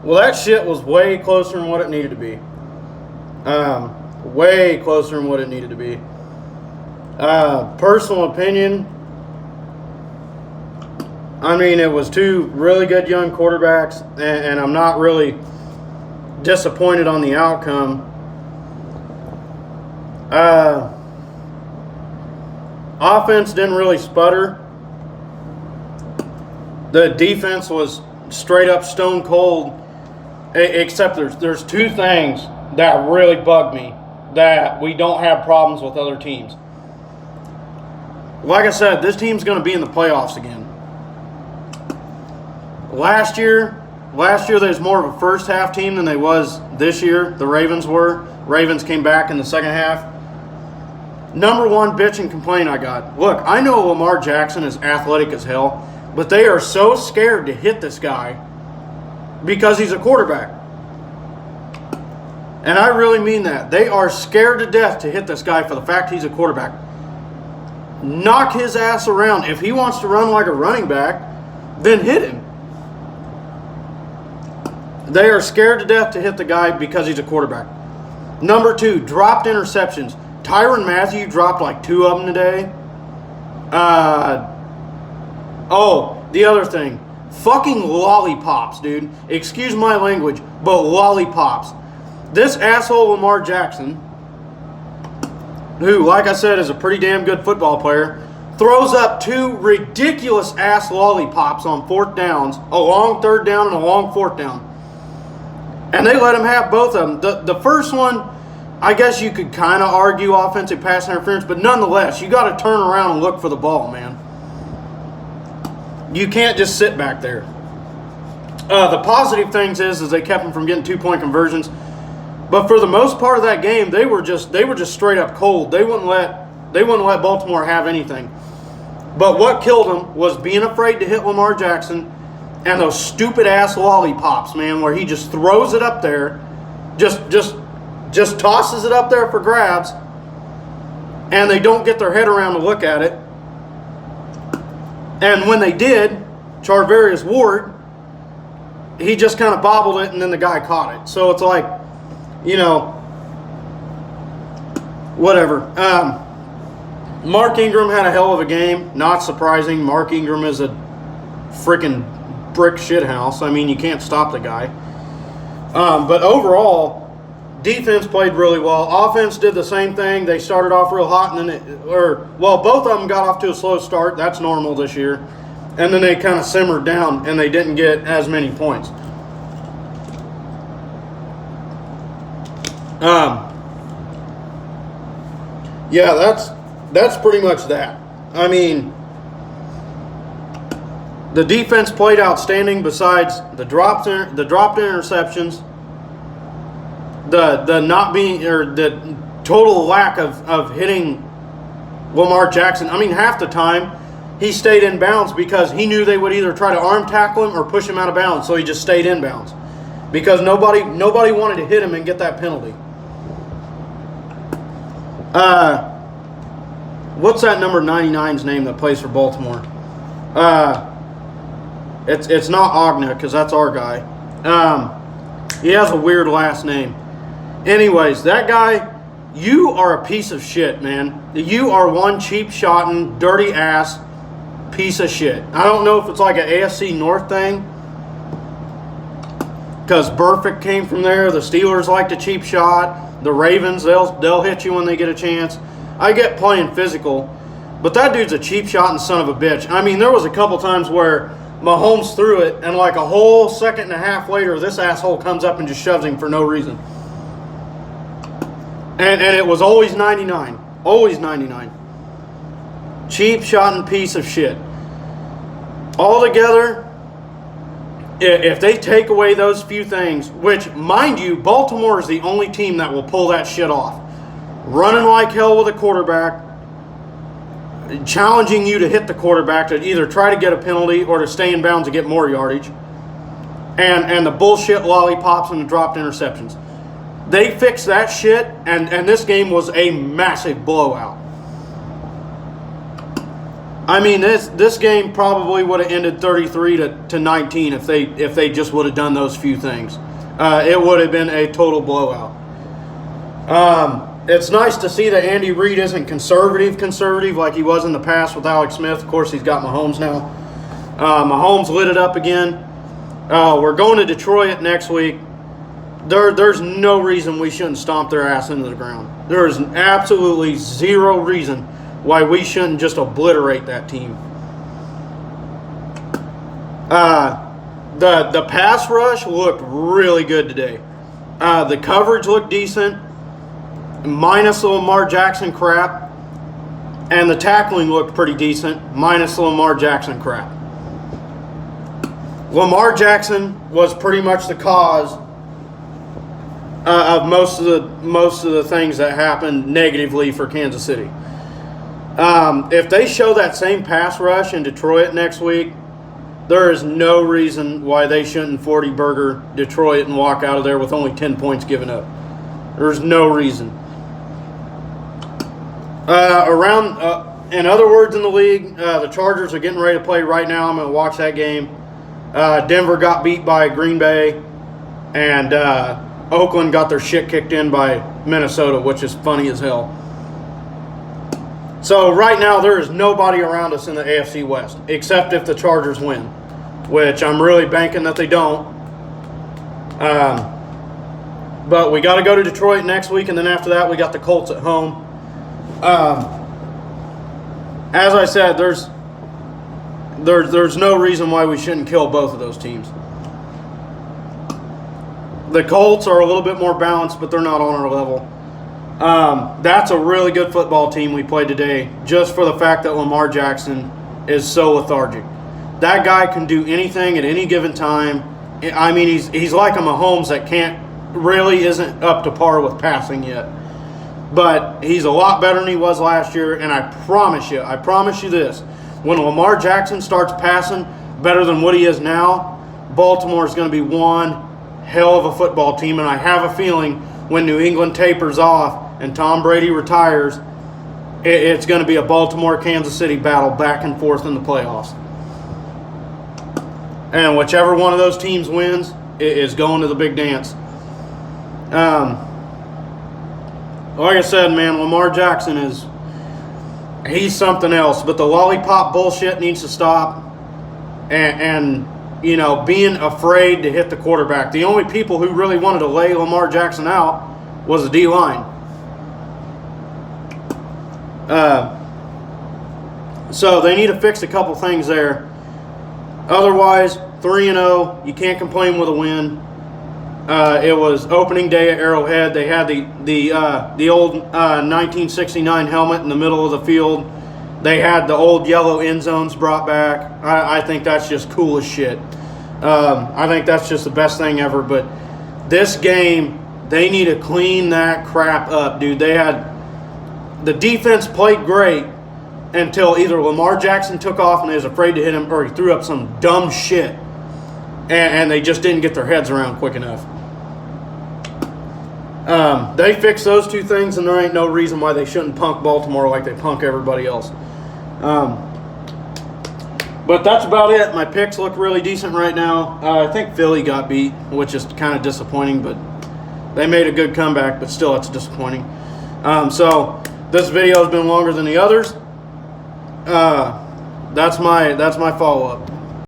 Well, that shit was way closer than what it needed to be. Way closer than what it needed to be. Personal opinion, I mean, it was two really good young quarterbacks, and I'm not really disappointed on the outcome. Offense didn't really sputter. The defense was straight up stone cold, except there's two things that really bug me that we don't have problems with other teams. Like I said, this team's going to be in the playoffs again. Last year they was more of a first half team than they was this year. The Ravens were. Ravens came back in the second half. Number one bitch and complaint I got. Look, I know Lamar Jackson is athletic as hell, but they are so scared to hit this guy because he's a quarterback. And I really mean that. They are scared to death to hit this guy for the fact he's a quarterback. Knock his ass around. If he wants to run like a running back, then hit him. They are scared to death to hit the guy because he's a quarterback. Number two, dropped interceptions. Tyrann Mathieu dropped like 2 of them today. The other thing. Fucking lollipops, dude. Excuse my language, but lollipops. This asshole Lamar Jackson, who, like I said, is a pretty damn good football player, throws up 2 ridiculous ass lollipops on 4th downs, a long 3rd down and a long 4th down. And they let him have both of them. The first one, I guess you could kind of argue offensive pass interference, but nonetheless, you got to turn around and look for the ball, man. You can't just sit back there. The positive things is they kept him from getting 2-point conversions. But for the most part of that game, they were just straight up cold. They wouldn't let Baltimore have anything. But what killed them was being afraid to hit Lamar Jackson and those stupid ass lollipops, man, where he just throws it up there, just tosses it up there for grabs, and they don't get their head around to look at it. And when they did, Charvarius Ward, he just kind of bobbled it, and then the guy caught it. So it's like, whatever. Mark Ingram had a hell of a game. Not surprising. Mark Ingram is a freaking brick shithouse. I mean, you can't stop the guy. But overall, defense played really well. Offense did the same thing. They started off real hot, and then both of them got off to a slow start. That's normal this year. And then they kind of simmered down, and they didn't get as many points. That's pretty much that. I mean, the defense played outstanding. Besides the dropped interceptions, the not being, or the total lack of hitting Lamar Jackson. I mean, half the time he stayed in bounds because he knew they would either try to arm tackle him or push him out of bounds, so he just stayed in bounds because nobody wanted to hit him and get that penalty. What's that number 99's name that plays for Baltimore? It's not Ogna, because that's our guy. He has a weird last name. Anyways, that guy, you are a piece of shit, man. You are one cheap-shotting, dirty ass piece of shit. I don't know if it's like an AFC North thing, because Burfict came from there. The Steelers like to cheap shot. The Ravens, they'll hit you when they get a chance. I get playing physical, but that dude's a cheap shot and son of a bitch. I mean, there was a couple times where Mahomes threw it, and like a whole second and a half later, this asshole comes up and just shoves him for no reason. And it was always 99. Always 99. Cheap shot and piece of shit. Altogether, if they take away those few things, which, mind you, Baltimore is the only team that will pull that shit off. Running like hell with a quarterback, challenging you to hit the quarterback to either try to get a penalty or to stay in bounds to get more yardage, and the bullshit lollipops and the dropped interceptions. They fixed that shit, and this game was a massive blowout. I mean, this game probably would have ended 33 to 19 if they just would have done those few things. It would have been a total blowout. It's nice to see that Andy Reid isn't conservative like he was in the past with Alex Smith. Of course, he's got Mahomes now. Mahomes lit it up again. We're going to Detroit next week. There's no reason we shouldn't stomp their ass into the ground. There is absolutely zero reason why we shouldn't just obliterate that team. The pass rush looked really good today. The coverage looked decent, minus the Lamar Jackson crap, and the tackling looked pretty decent, minus the Lamar Jackson crap. Lamar Jackson was pretty much the cause of most of the things that happened negatively for Kansas City. If they show that same pass rush in Detroit next week, there is no reason why they shouldn't 40-burger Detroit and walk out of there with only 10 points given up. There's no reason. In other words in the league, the Chargers are getting ready to play right now. I'm going to watch that game. Denver got beat by Green Bay, and Oakland got their shit kicked in by Minnesota, which is funny as hell. So right now there is nobody around us in the AFC West, except if the Chargers win, which I'm really banking that they don't. But we got to go to Detroit next week, and then after that we got the Colts at home. As I said, there's no reason why we shouldn't kill both of those teams. The Colts are a little bit more balanced, but they're not on our level. That's a really good football team we played today, just for the fact that Lamar Jackson is so lethargic. That guy can do anything at any given time. I mean, he's like a Mahomes that isn't up to par with passing yet. But he's a lot better than he was last year, and I promise you this, when Lamar Jackson starts passing better than what he is now, Baltimore is going to be one hell of a football team, and I have a feeling when New England tapers off and Tom Brady retires, it's going to be a Baltimore-Kansas City battle back and forth in the playoffs. And whichever one of those teams wins is going to the big dance. Like I said, man, Lamar Jackson he's something else. But the lollipop bullshit needs to stop. And you know, being afraid to hit the quarterback. The only people who really wanted to lay Lamar Jackson out was the D-line. So they need to fix a couple things there. Otherwise, 3-0, you can't complain with a win. It was opening day at Arrowhead. They had the old 1969 helmet in the middle of the field. They had the old yellow end zones brought back. I think that's just cool as shit. I think that's just the best thing ever. But this game, they need to clean that crap up, dude. The defense played great until either Lamar Jackson took off and they was afraid to hit him, or he threw up some dumb shit, and they just didn't get their heads around quick enough. They fixed those two things, and there ain't no reason why they shouldn't punk Baltimore like they punk everybody else. But that's about it. My picks look really decent right now. I think Philly got beat, which is kind of disappointing, but they made a good comeback, but still it's disappointing. So this video has been longer than the others. That's my follow-up.